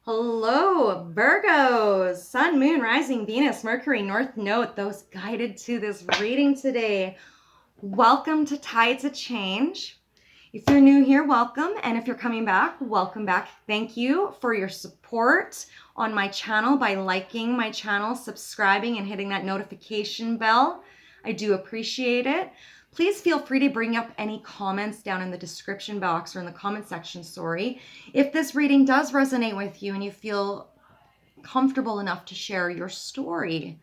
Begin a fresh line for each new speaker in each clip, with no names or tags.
Hello, Virgos, Sun, Moon, Rising, Venus, Mercury, North Node, those guided to this reading today. Welcome to Tides of Change. If you're new here, welcome. And if you're coming back, welcome back. Thank you for your support on my channel by liking my channel, subscribing, and hitting that notification bell. I do appreciate it. Please feel free to bring up any comments down in the description box or in the comment section, if this reading does resonate with you and you feel comfortable enough to share your story.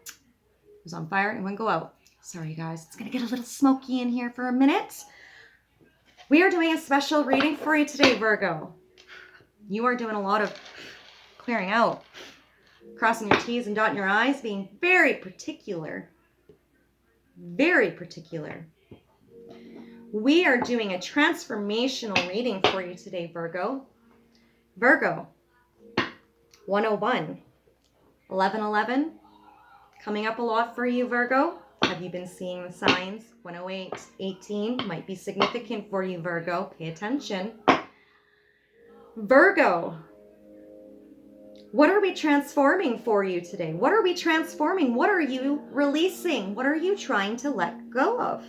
It was on fire and wouldn't go out. Sorry, guys. It's going to get a little smoky in here for a minute. We are doing a special reading for you today, Virgo. You are doing a lot of clearing out, crossing your T's and dotting your I's, being very particular. Very particular. We are doing a transformational reading for you today, Virgo. Virgo, 101, 1111, coming up a lot for you, Virgo. Have you been seeing the signs? 108, 18 might be significant for you, Virgo. Pay attention. Virgo, what are we transforming for you today? What are we transforming? What are you releasing? What are you trying to let go of?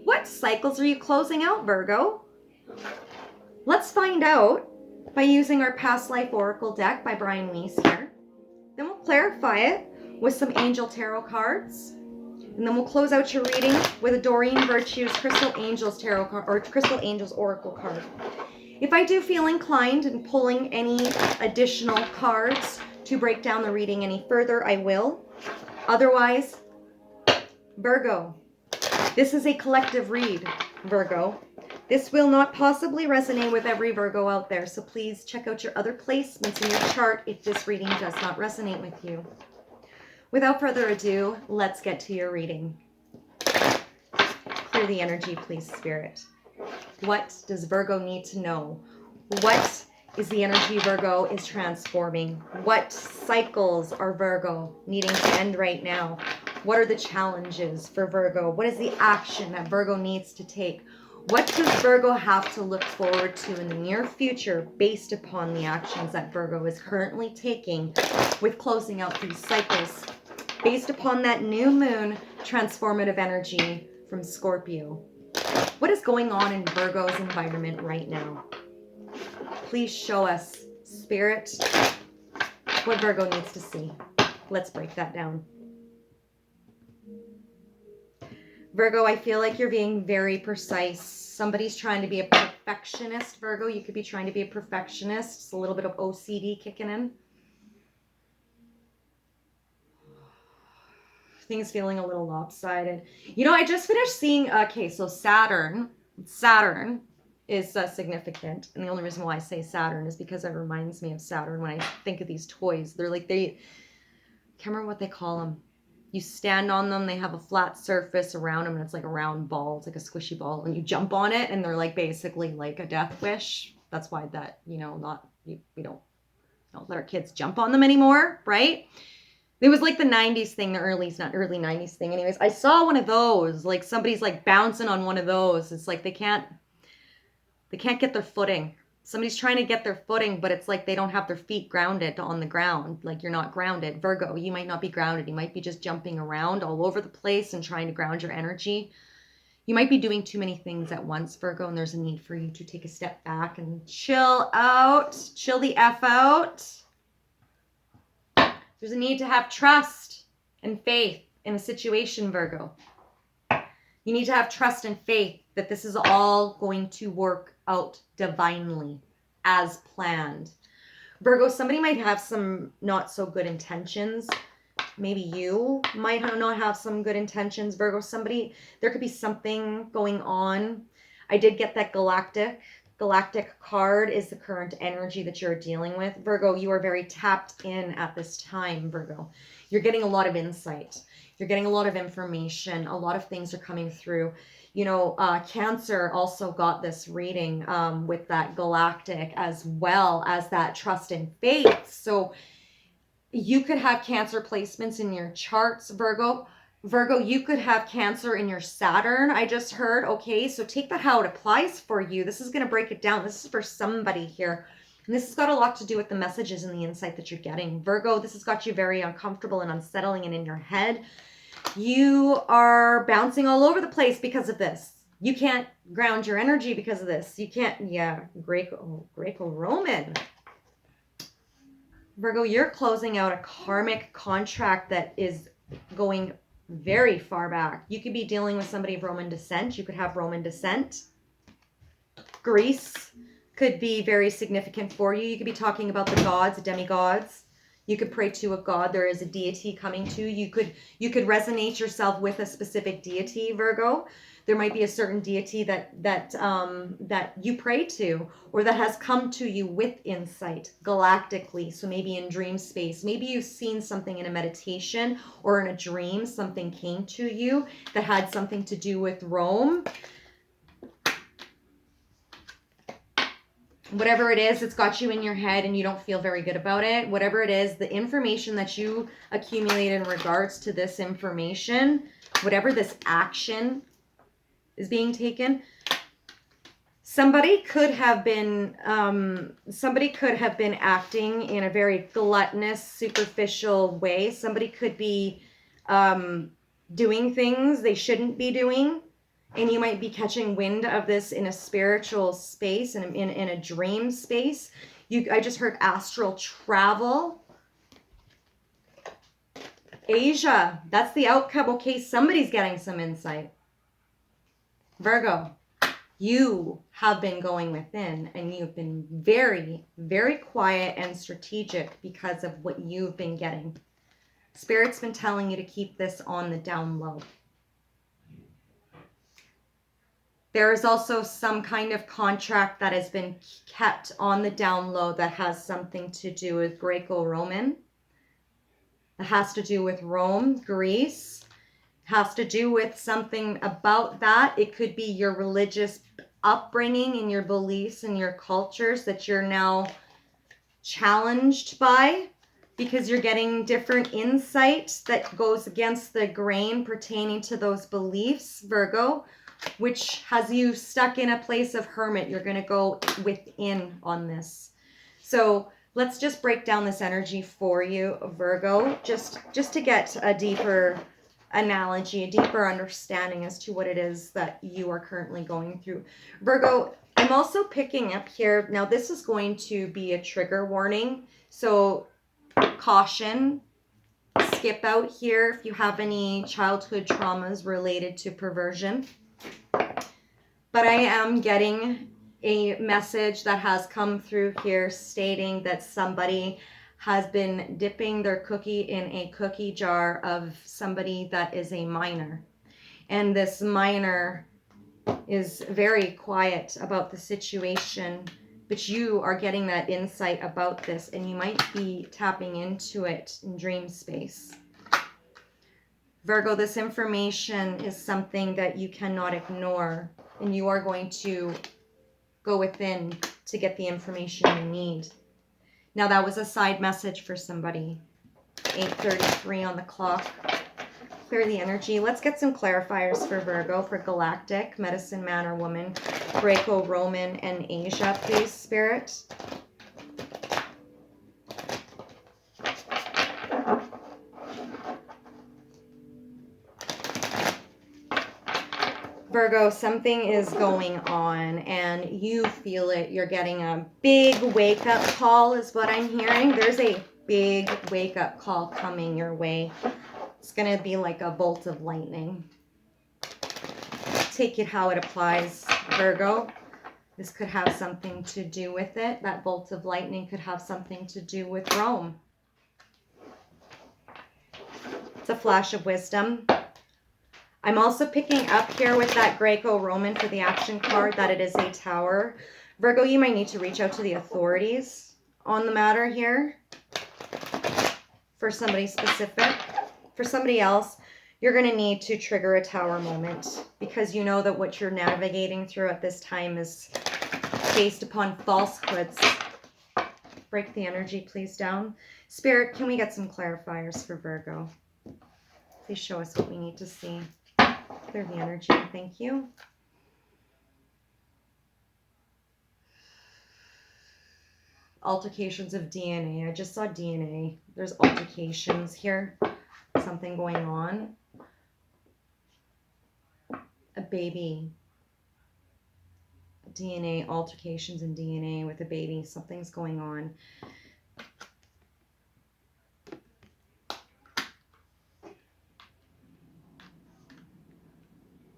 What cycles are you closing out, Virgo? Let's find out by using our Past Life Oracle deck by Brian Weiss here. Then we'll clarify it with some Angel Tarot cards. And then we'll close out your reading with a Doreen Virtue's Crystal Angels Tarot card or Crystal Angels Oracle card. If I do feel inclined in pulling any additional cards to break down the reading any further, I will. Otherwise, Virgo, this is a collective read, Virgo. This will not possibly resonate with every Virgo out there, so please check out your other placements in your chart if this reading does not resonate with you. Without further ado, let's get to your reading. Clear the energy, please, Spirit. What does Virgo need to know? What is the energy Virgo is transforming? What cycles are Virgo needing to end right now? What are the challenges for Virgo? What is the action that Virgo needs to take? What does Virgo have to look forward to in the near future based upon the actions that Virgo is currently taking with closing out these cycles? Based upon that new moon transformative energy from Scorpio. What is going on in Virgo's environment right now? Please show us, Spirit, what Virgo needs to see. Let's break that down. Virgo, I feel like you're being very precise. Somebody's trying to be a perfectionist, Virgo. You could be trying to be a perfectionist. It's a little bit of OCD kicking in. Things feeling a little lopsided. You know, I just finished seeing, okay, so Saturn is significant. And the only reason why I say Saturn is because it reminds me of Saturn when I think of these toys. They're like, can't remember what they call them. You stand on them, they have a flat surface around them, and it's like a round ball. It's like a squishy ball, and you jump on it, and they're like basically like a death wish. That's why that, we don't let our kids jump on them anymore, right? It was like the 90s thing, the early 90s thing. Anyways, I saw one of those, like somebody's like bouncing on one of those. It's like they can't get their footing. Somebody's trying to get their footing, but it's like they don't have their feet grounded on the ground. Like you're not grounded. Virgo, you might not be grounded. You might be just jumping around all over the place and trying to ground your energy. You might be doing too many things at once, Virgo, and there's a need for you to take a step back and chill out. Chill the F out. There's a need to have trust and faith in a situation, Virgo. You need to have trust and faith that this is all going to work out divinely as planned. Virgo, somebody might have some not so good intentions. Maybe you might not have some good intentions, Virgo. There could be something going on. I did get that galactic card is the current energy that you're dealing with. Virgo, you are very tapped in at this time, Virgo. You're getting a lot of insight. You're getting a lot of information. A lot of things are coming through. You know, Cancer also got this reading with that galactic as well as that trust and faith. So you could have Cancer placements in your charts, Virgo. Virgo, you could have Cancer in your Saturn, I just heard. Okay, so take that how it applies for you. This is going to break it down. This is for somebody here. And this has got a lot to do with the messages and the insight that you're getting. Virgo, this has got you very uncomfortable and unsettling and in your head. You are bouncing all over the place because of this. You can't ground your energy because of this. You can't, yeah, Greco-Roman. Virgo, you're closing out a karmic contract that is going very far back. You could be dealing with somebody of Roman descent. You could have Roman descent. Greece could be very significant for you. You could be talking about the gods, demigods. You could pray to a god. There is a deity coming to you. You could resonate yourself with a specific deity, Virgo. There might be a certain deity that you pray to, or that has come to you with insight galactically. So maybe in dream space, maybe you've seen something in a meditation or in a dream. Something came to you that had something to do with Rome. Whatever it is, it's got you in your head and you don't feel very good about it. Whatever it is, the information that you accumulate in regards to this information, whatever this action is being taken, somebody could have been acting in a very gluttonous, superficial way. Somebody could be doing things they shouldn't be doing. And you might be catching wind of this in a spiritual space and in a dream space. I just heard astral travel. Asia, that's the outcome. Okay, somebody's getting some insight. Virgo, you have been going within and you've been very, very quiet and strategic because of what you've been getting. Spirit's been telling you to keep this on the down low. There is also some kind of contract that has been kept on the down low that has something to do with Greco-Roman. It has to do with Rome, Greece. It has to do with something about that. It could be your religious upbringing and your beliefs and your cultures that you're now challenged by, because you're getting different insight that goes against the grain pertaining to those beliefs, Virgo, which has you stuck in a place of hermit. You're going to go within on this. So let's just break down this energy for you, Virgo, just to get a deeper analogy, a deeper understanding as to what it is that you are currently going through. Virgo, I'm also picking up here, now this is going to be a trigger warning, so caution, skip out here if you have any childhood traumas related to perversion. But I am getting a message that has come through here stating that somebody has been dipping their cookie in a cookie jar of somebody that is a minor. And this minor is very quiet about the situation, but you are getting that insight about this and you might be tapping into it in dream space. Virgo, this information is something that you cannot ignore, and you are going to go within to get the information you need. Now, that was a side message for somebody. 8:33 on the clock. Clear the energy. Let's get some clarifiers for Virgo, for galactic, medicine man or woman, Greco-Roman, and Asia, please, Spirit. Virgo, something is going on and you feel it. You're getting a big wake-up call is what I'm hearing. There's a big wake-up call coming your way. It's going to be like a bolt of lightning. Take it how it applies, Virgo. This could have something to do with it. That bolt of lightning could have something to do with Rome. It's a flash of wisdom. I'm also picking up here with that Greco-Roman for the action card that it is a tower. Virgo, you might need to reach out to the authorities on the matter here for somebody specific. For somebody else, you're going to need to trigger a tower moment because you know that what you're navigating through at this time is based upon falsehoods. Break the energy, please, down. Spirit, can we get some clarifiers for Virgo? Please show us what we need to see. Clear the energy. Thank you. altercations of DNA. I just saw DNA. There's altercations here. Something going on. A baby. DNA, altercations in DNA with a baby. Something's going on.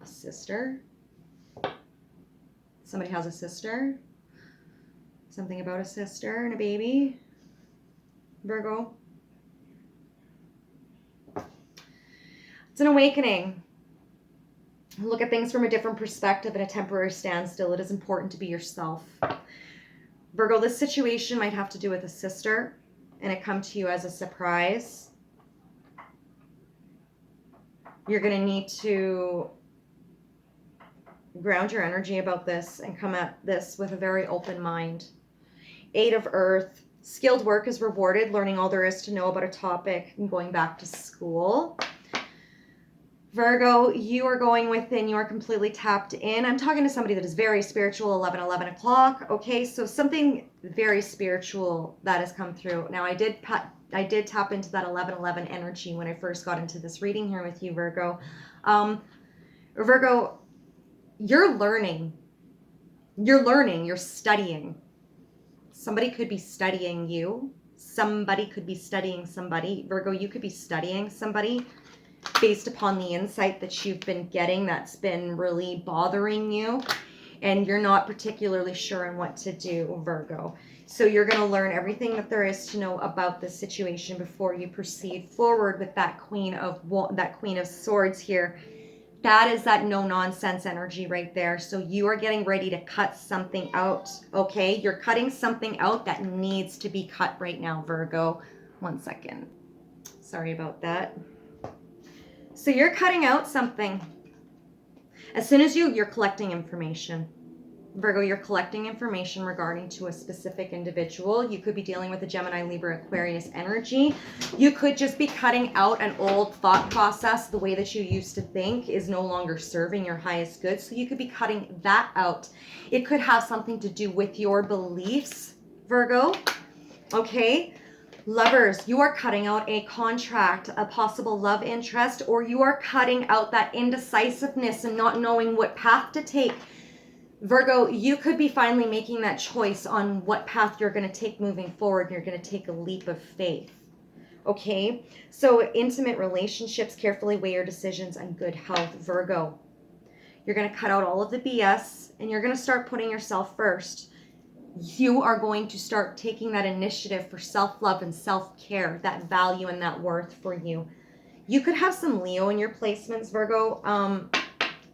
A sister. Somebody has a sister. Something about a sister and a baby. Virgo. It's an awakening. Look at things from a different perspective and a temporary standstill. It is important to be yourself. Virgo, this situation might have to do with a sister, and it come to you as a surprise. You're going to need to ground your energy about this and come at this with a very open mind. 8 of Earth. Skilled work is rewarded, learning all there is to know about a topic and going back to school. Virgo, you are going within. You are completely tapped in. I'm talking to somebody that is very spiritual, 11 o'clock. Okay, so something very spiritual that has come through. Now, I did tap into that 11 energy when I first got into this reading here with you, Virgo. Virgo, you're learning. You're studying. Somebody could be studying you. Somebody could be studying somebody. Virgo, you could be studying somebody based upon the insight that you've been getting that's been really bothering you, and you're not particularly sure on what to do, Virgo. So you're going to learn everything that there is to know about this situation before you proceed forward with that Queen of Swords here. That is that no nonsense energy right there. So you are getting ready to cut something out, okay? You're cutting something out that needs to be cut right now, Virgo. 1 second. Sorry about that. So you're cutting out something. As soon as you're collecting information. Virgo, you're collecting information regarding to a specific individual. You could be dealing with a Gemini, Libra, Aquarius energy. You could just be cutting out an old thought process. The way that you used to think is no longer serving your highest good. So you could be cutting that out. It could have something to do with your beliefs, Virgo. Okay. Lovers, you are cutting out a contract, a possible love interest, or you are cutting out that indecisiveness and not knowing what path to take. Virgo, you could be finally making that choice on what path you're going to take moving forward. You're going to take a leap of faith. Okay? So intimate relationships, carefully weigh your decisions, and good health, Virgo. You're going to cut out all of the BS and you're going to start putting yourself first. You are going to start taking that initiative for self-love and self-care, that value and that worth for you. You could have some Leo in your placements, Virgo.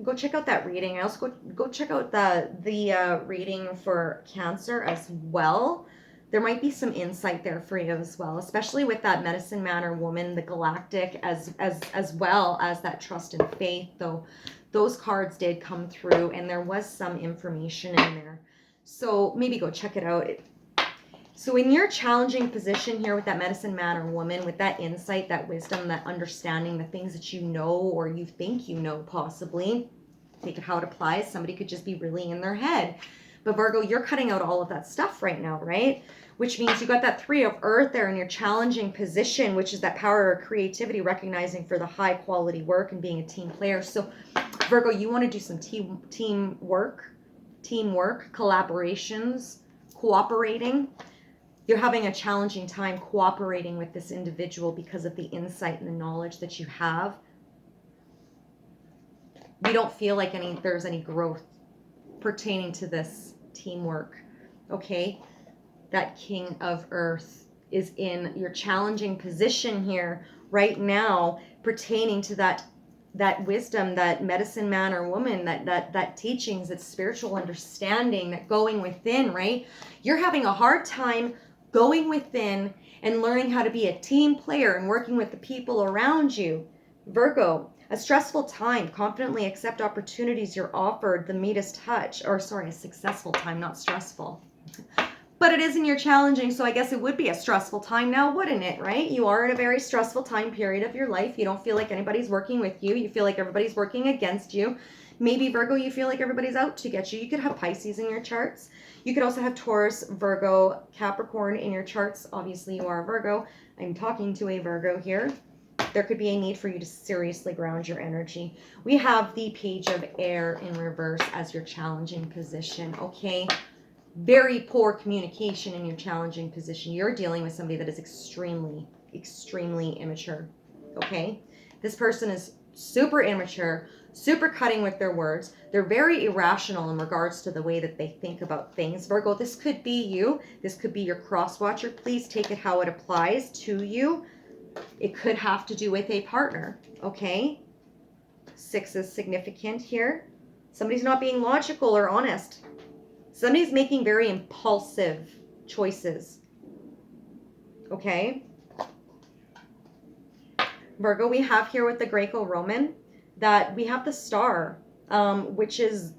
Go check out that reading. I also go check out the reading for Cancer as well. There might be some insight there for you as well, especially with that medicine man or woman, the galactic, as well as that trust and faith. Though those cards did come through, and there was some information in there. So maybe go check it out. So in your challenging position here with that medicine man or woman, with that insight, that wisdom, that understanding, the things that you know or you think you know possibly, think of how it applies. Somebody could just be really in their head. But Virgo, you're cutting out all of that stuff right now, right? Which means you got that 3 of Earth there in your challenging position, which is that power of creativity, recognizing for the high quality work and being a team player. So Virgo, you want to do some teamwork, collaborations, cooperating. You're having a challenging time cooperating with this individual because of the insight and the knowledge that you have. You don't feel like there's any growth pertaining to this teamwork, okay? That King of Earth is in your challenging position here right now, pertaining to that wisdom, that medicine man or woman, that teachings, that spiritual understanding, that going within, right? You're having a hard time going within and learning how to be a team player and working with the people around you. Virgo, a stressful time. Confidently accept opportunities you're offered. The Midas touch, a successful time, not stressful. But it is in your challenging, so I guess it would be a stressful time now, wouldn't it, right? You are in a very stressful time period of your life. You don't feel like anybody's working with you. You feel like everybody's working against you. Maybe Virgo, you feel like everybody's out to get you. You could have Pisces in your charts. You could also have Taurus, Virgo, Capricorn in your charts. Obviously, you are a Virgo. I'm talking to a Virgo here. There could be a need for you to seriously ground your energy. We have the Page of Air in reverse as your challenging position, okay? Very poor communication in your challenging position. You're dealing with somebody that is extremely, extremely immature, okay? This person is super immature, super cutting with their words. They're very irrational in regards to the way that they think about things. Virgo, this could be you. This could be your cross watcher. Please take it how it applies to you. It could have to do with a partner, okay? 6 is significant here. Somebody's not being logical or honest. Somebody's making very impulsive choices, okay? Virgo, we have here with the Greco-Roman that we have the star, which is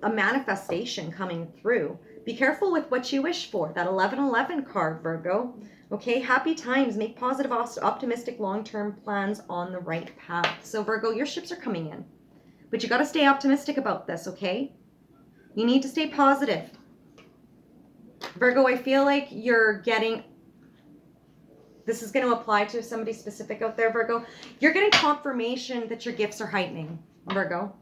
a manifestation coming through. Be careful with what you wish for. That 1111 card, Virgo. Okay, happy times. Make positive, optimistic, long-term plans on the right path. So Virgo, your ships are coming in. But you got to stay optimistic about this, okay? You need to stay positive. Virgo, I feel like you're getting... This is going to apply to somebody specific out there, Virgo. You're getting confirmation that your gifts are heightening, Virgo.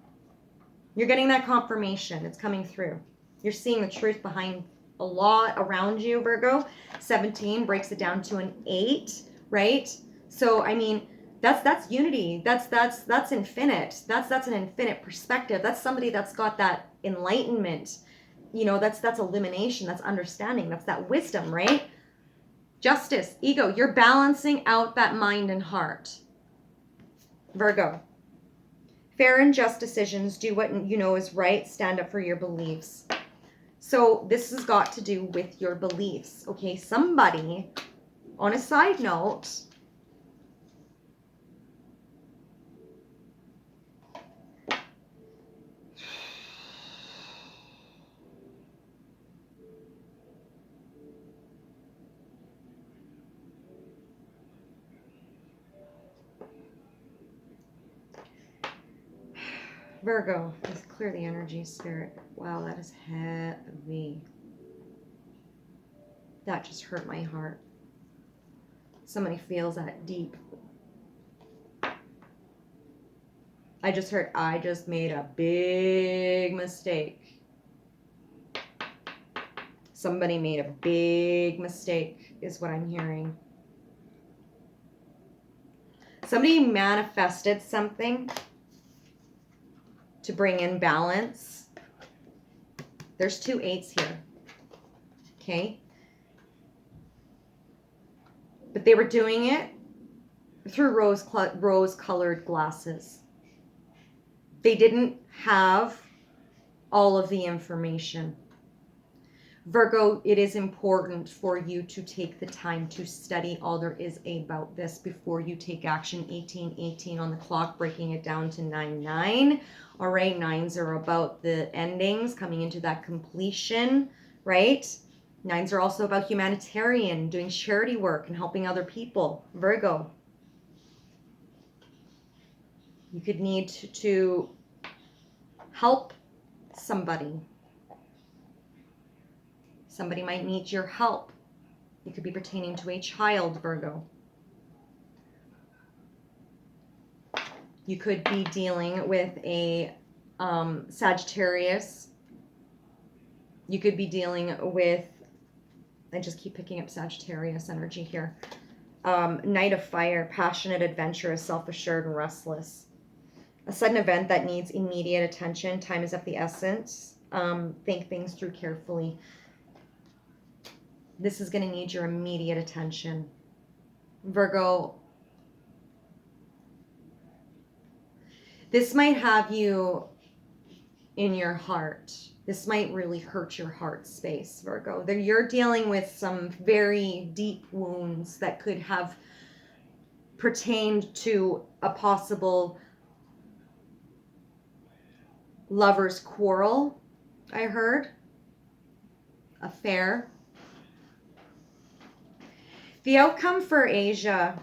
You're getting that confirmation. It's coming through. You're seeing the truth behind a lot around you, Virgo. 17 breaks it down to an 8, right? So, I mean, that's unity. That's infinite. That's an infinite perspective. That's somebody that's got that enlightenment. You know, that's illumination. That's understanding. That's that wisdom, right? Justice, ego. You're balancing out that mind and heart, Virgo. Fair and just decisions. Do what you know is right. Stand up for your beliefs. So this has got to do with your beliefs, okay? Somebody, on a side note, Virgo, let's clear the energy, spirit. Wow, that is heavy. That just hurt my heart. Somebody feels that deep. I just heard, I just made a big mistake. Somebody made a big mistake, is what I'm hearing. Somebody manifested something to bring in balance. There's 2 8s here, okay? But they were doing it through rose-colored glasses. They didn't have all of the information. Virgo, it is important for you to take the time to study all there is about this before you take action. 18:18 on the clock, breaking it down to 9:9. All right, 9s are about the endings, coming into that completion, right? 9s are also about humanitarian, doing charity work and helping other people. Virgo, you could need to help somebody. Somebody might need your help. It could be pertaining to a child, Virgo. You could be dealing with a Sagittarius. You could be dealing with, I just keep picking up Sagittarius energy here. Knight of Fire, passionate, adventurous, self-assured, and restless. A sudden event that needs immediate attention. Time is of the essence. Think things through carefully. This is going to need your immediate attention. Virgo, this might have you in your heart. This might really hurt your heart space, Virgo. You're dealing with some very deep wounds that could have pertained to a possible lover's quarrel, I heard. Affair. The outcome for Asia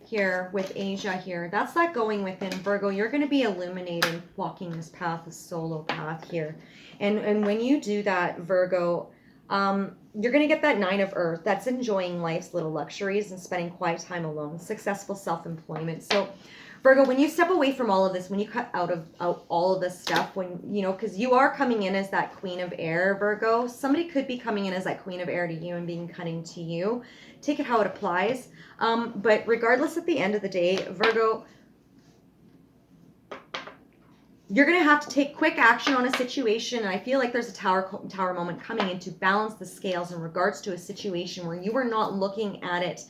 here with Asia here. That's that going within. Virgo, you're going to be illuminating, walking this path, this solo path here. And when you do that, Virgo, you're going to get that 9 of Earth. That's enjoying life's little luxuries and spending quiet time alone. Successful self-employment. So Virgo, when you step away from all of this, when you cut out all of this stuff, when, you know, because you are coming in as that Queen of Air, Virgo. Somebody could be coming in as that Queen of Air to you and being cunning to you. Take it how it applies. But regardless, at the end of the day, Virgo, you're going to have to take quick action on a situation. And I feel like there's a tower moment coming in to balance the scales in regards to a situation where you are not looking at it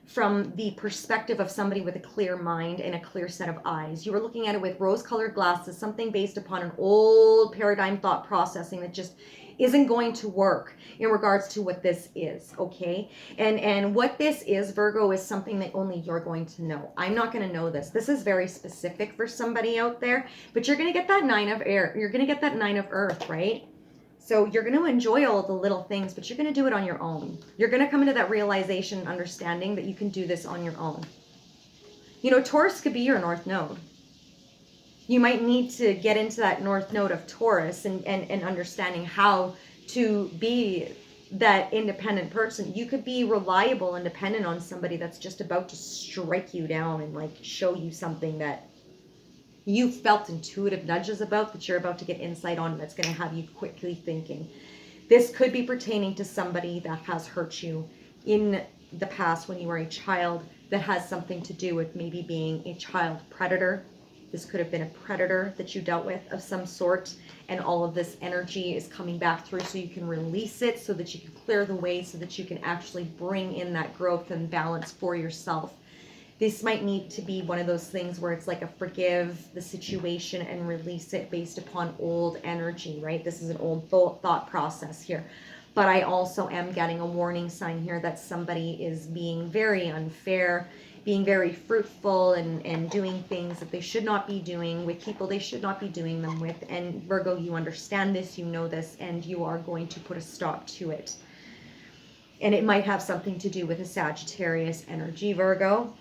from the perspective of somebody with a clear mind and a clear set of eyes. You were looking at it with rose-colored glasses, something based upon an old paradigm thought processing that just isn't going to work in regards to what this is, okay? And what this is, Virgo, is something that only you're going to know. I'm not going to know this. This is very specific for somebody out there, but you're going to get that 9 of Air. You're going to get that 9 of Earth, right? So you're going to enjoy all the little things, but you're going to do it on your own. You're going to come into that realization and understanding that you can do this on your own. You know, Taurus could be your North Node. You might need to get into that North Node of Taurus and understanding how to be that independent person. You could be reliable and dependent on somebody that's just about to strike you down and like show you something that you felt intuitive nudges about, that you're about to get insight on, that's going to have you quickly thinking. This could be pertaining to somebody that has hurt you in the past when you were a child, that has something to do with maybe being a child predator. This could have been a predator that you dealt with of some sort, and all of this energy is coming back through so you can release it, so that you can clear the way, so that you can actually bring in that growth and balance for yourself. This might need to be one of those things where it's like a forgive the situation and release it based upon old energy, right? This is an old thought process here. But I also am getting a warning sign here that somebody is being very unfair, being very fruitful, and doing things that they should not be doing with people they should not be doing them with. And Virgo, you understand this, you know this, and you are going to put a stop to it. And it might have something to do with a Sagittarius energy, Virgo.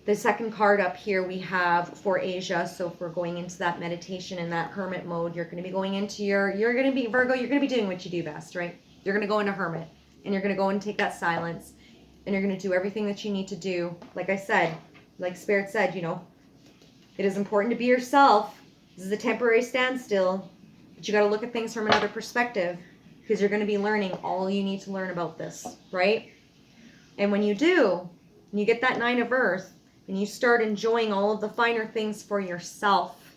The second card up here we have for Asia. So if we're going into that meditation and that hermit mode, you're going to be going into Virgo, you're going to be doing what you do best, right? You're going to go into hermit, and you're going to go and take that silence, and you're going to do everything that you need to do. Like I said, like Spirit said, you know, it is important to be yourself. This is a temporary standstill, but you got to look at things from another perspective, because you're going to be learning all you need to learn about this, right? And when you do, and you get that 9 of Earth, and you start enjoying all of the finer things for yourself,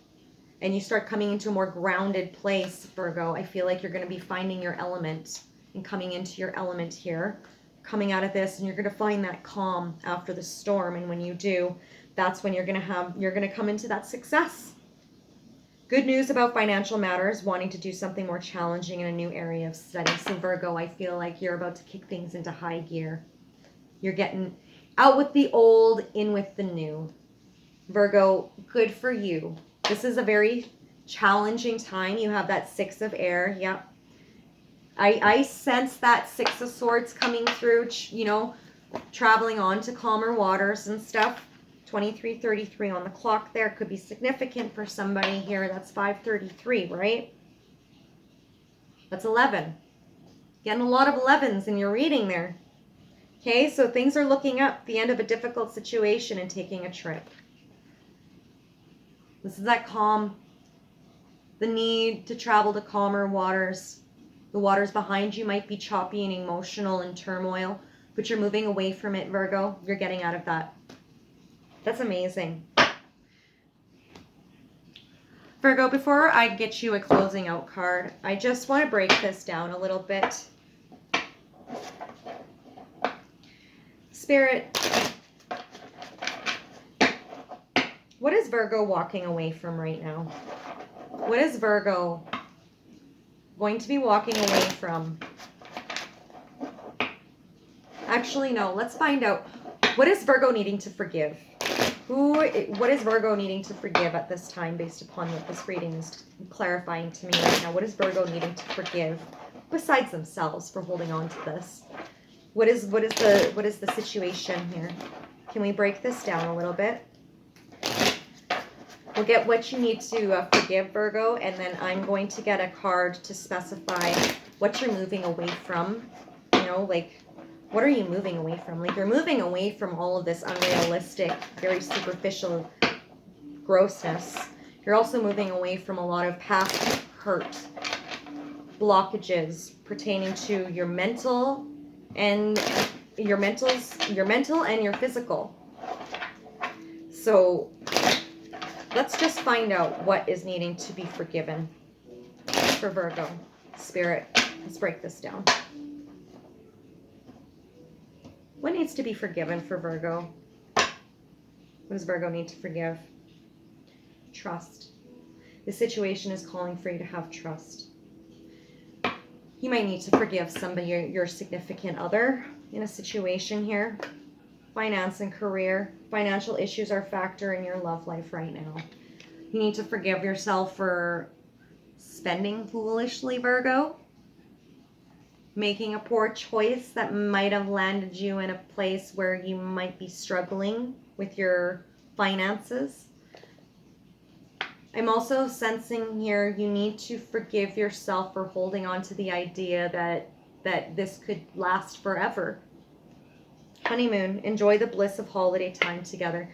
and you start coming into a more grounded place, Virgo, I feel like you're going to be finding your element and coming into your element here, coming out of this, and you're going to find that calm after the storm. And when you do, that's when you're going to come into that success. Good news about financial matters, wanting to do something more challenging in a new area of study. So Virgo, I feel like you're about to kick things into high gear. You're getting out with the old, in with the new. Virgo, good for you. This is a very challenging time. You have that 6 of Air. Yep. I sense that 6 of Swords coming through, you know, traveling on to calmer waters and stuff. 23:33 on the clock there could be significant for somebody here. That's 5:33, right? That's 11. Getting a lot of 11s in your reading there. Okay, so things are looking up, the end of a difficult situation and taking a trip. This is that calm, the need to travel to calmer waters. The waters behind you might be choppy and emotional and turmoil, but you're moving away from it, Virgo. You're getting out of that. That's amazing. Virgo, before I get you a closing out card, I just want to break this down a little bit. Spirit, what is Virgo walking away from right now? What is Virgo going to be walking away from? Actually, no, let's find out. What is Virgo needing to forgive? What is Virgo needing to forgive at this time based upon what this reading is clarifying to me right now? What is Virgo needing to forgive besides themselves for holding on to this? What is the situation here? Can we break this down a little bit? We'll get what you need to forgive, Virgo, and then I'm going to get a card to specify what you're moving away from. You know, like, what are you moving away from? Like, you're moving away from all of this unrealistic, very superficial grossness. You're also moving away from a lot of past hurt, blockages pertaining to your mental and your mental and your physical. So let's just find out what is needing to be forgiven for Virgo. Spirit, let's break this down. What needs to be forgiven for Virgo? What does Virgo need to forgive? Trust. The situation is calling for you to have trust. You might need to forgive somebody, your significant other, in a situation here. Finance and career. Financial issues are a factor in your love life right now. You need to forgive yourself for spending foolishly, Virgo. Making a poor choice that might have landed you in a place where you might be struggling with your finances. I'm also sensing here you need to forgive yourself for holding on to the idea that this could last forever. Honeymoon, enjoy the bliss of holiday time together.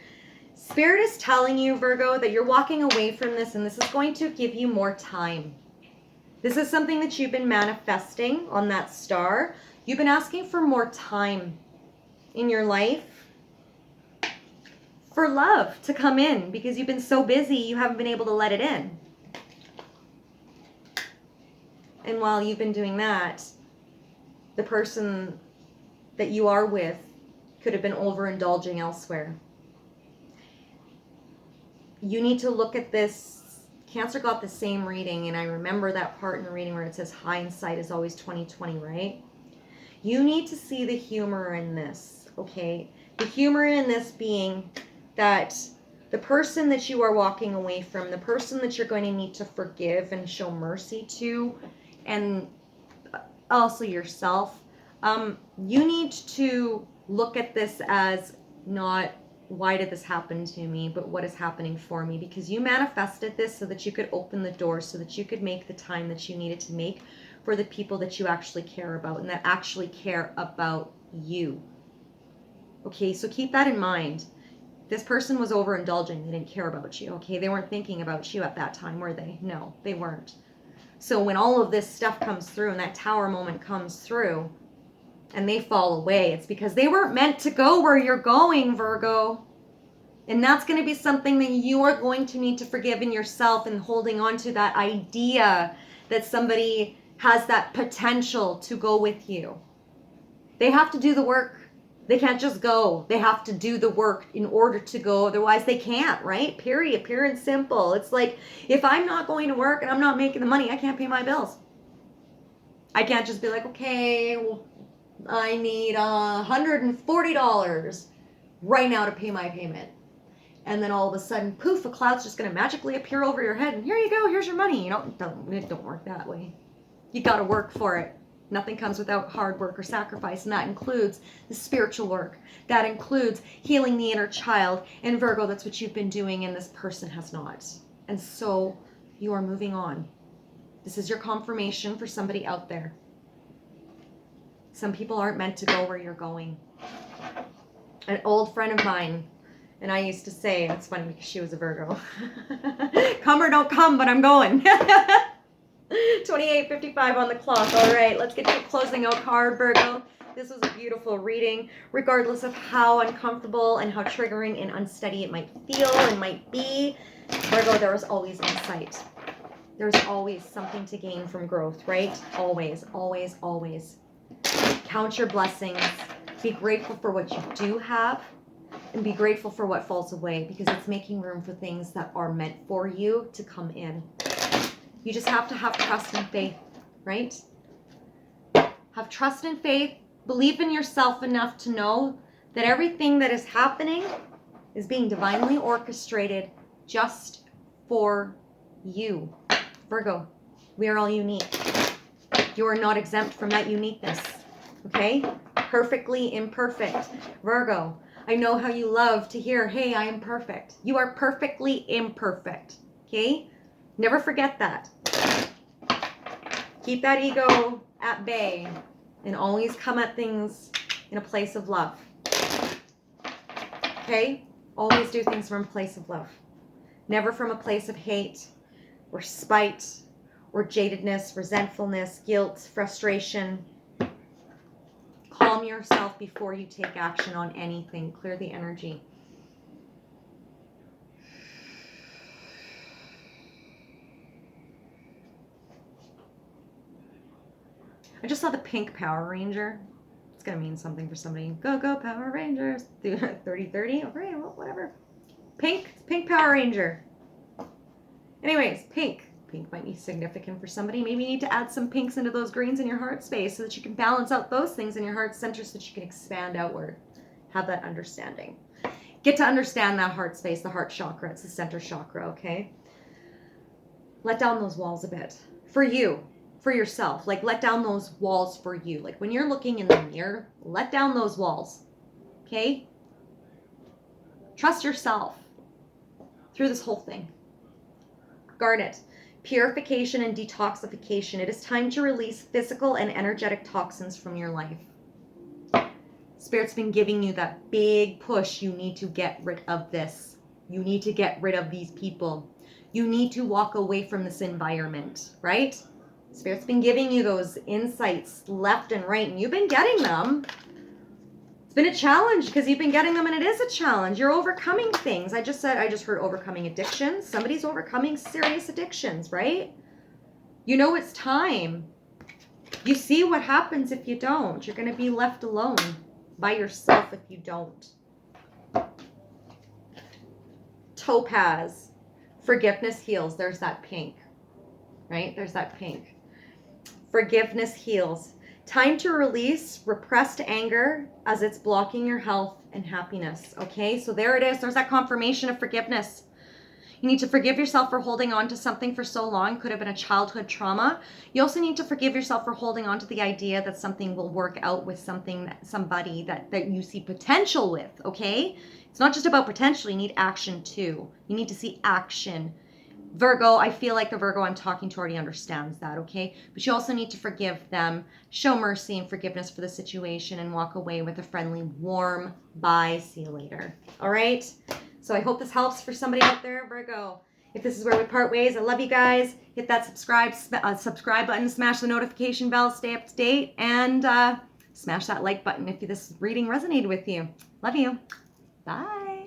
Spirit is telling you, Virgo, that you're walking away from this and this is going to give you more time. This is something that you've been manifesting on that star. You've been asking for more time in your life for love to come in because you've been so busy you haven't been able to let it in. And while you've been doing that, the person that you are with could have been overindulging elsewhere. You need to look at this. Cancer got the same reading, and I remember that part in the reading where it says hindsight is always 20/20, right? You need to see the humor in this, okay? The humor in this being that the person that you are walking away from, the person that you're going to need to forgive and show mercy to, and also yourself, you need to look at this as not why did this happen to me, but what is happening for me, because you manifested this so that you could open the door, so that you could make the time that you needed to make for the people that you actually care about and that actually care about you. Okay, so keep that in mind. This person was overindulging. They didn't care about you, okay? They weren't thinking about you at that time, were they? No, they weren't. So when all of this stuff comes through and that tower moment comes through, and they fall away, it's because they weren't meant to go where you're going, Virgo. And that's going to be something that you are going to need to forgive in yourself, and holding on to that idea that somebody has that potential to go with you. They have to do the work. They can't just go. They have to do the work in order to go. Otherwise, they can't, right? Period. Pure and simple. It's like, if I'm not going to work and I'm not making the money, I can't pay my bills. I can't just be like, okay, well, I need $140 right now to pay my payment. And then all of a sudden, poof, a cloud's just going to magically appear over your head. And here you go, here's your money. You know, it don't work that way. You got to work for it. Nothing comes without hard work or sacrifice. And that includes the spiritual work. That includes healing the inner child. And Virgo, that's what you've been doing, and this person has not. And so you are moving on. This is your confirmation for somebody out there. Some people aren't meant to go where you're going. An old friend of mine, and I used to say, it's funny because she was a Virgo, come or don't come, but I'm going. 28:55 on the clock. All right, let's get to a closing out card, Virgo. This was a beautiful reading, regardless of how uncomfortable and how triggering and unsteady it might feel and might be. Virgo, there is always insight. There's always something to gain from growth, right? Always, always, always. Count your blessings. Be grateful for what you do have, and be grateful for what falls away, because it's making room for things that are meant for you to come in. You just have to have trust and faith, right? Have trust and faith. Believe in yourself enough to know that everything that is happening is being divinely orchestrated just for you. Virgo, we are all unique. You are not exempt from that uniqueness. Okay? Perfectly imperfect. Virgo, I know how you love to hear, hey, I am perfect. You are perfectly imperfect. Okay? Never forget that. Keep that ego at bay and always come at things in a place of love. Okay? Always do things from a place of love. Never from a place of hate or spite or jadedness, resentfulness, guilt, frustration. Calm yourself before you take action on anything. Clear the energy. I just saw the pink Power Ranger. It's going to mean something for somebody. Go, go, Power Rangers. 30-30. Okay, well, whatever. Pink Power Ranger. Anyways, pink. Pink might be significant for somebody. Maybe you need to add some pinks into those greens in your heart space so that you can balance out those things in your heart center so that you can expand outward. Have that understanding. Get to understand that heart space, the heart chakra. It's the center chakra, okay? Let down those walls a bit. For you, for yourself. Like, let down those walls for you. Like, when you're looking in the mirror, let down those walls, okay? Trust yourself through this whole thing. Garnet. Purification and detoxification. It is time to release physical and energetic toxins from your life. Spirit's been giving you that big push. You need to get rid of this. You need to get rid of these people. You need to walk away from this environment, right? Spirit's been giving you those insights left and right, and you've been getting them. It's been a challenge because you've been getting them, and it is a challenge. You're overcoming things. I just heard overcoming addictions. Somebody's overcoming serious addictions, right? You know it's time. You see what happens if you don't. You're going to be left alone by yourself if you don't. Topaz. Forgiveness heals. There's that pink, right? There's that pink. Forgiveness heals. Time to release repressed anger as it's blocking your health and happiness. Okay, so there it is. There's that confirmation of forgiveness. You need to forgive yourself for holding on to something for so long. Could have been a childhood trauma. You also need to forgive yourself for holding on to the idea that something will work out with somebody that you see potential with, okay? It's not just about potential. You need action too. You need to see action. Virgo, I feel like the Virgo I'm talking to already understands that, okay? But you also need to forgive them, show mercy and forgiveness for the situation, and walk away with a friendly, warm bye. See you later. All right? So I hope this helps for somebody out there, Virgo. If this is where we part ways, I love you guys. Hit that subscribe button, smash the notification bell, stay up to date, and smash that like button if this reading resonated with you. Love you. Bye.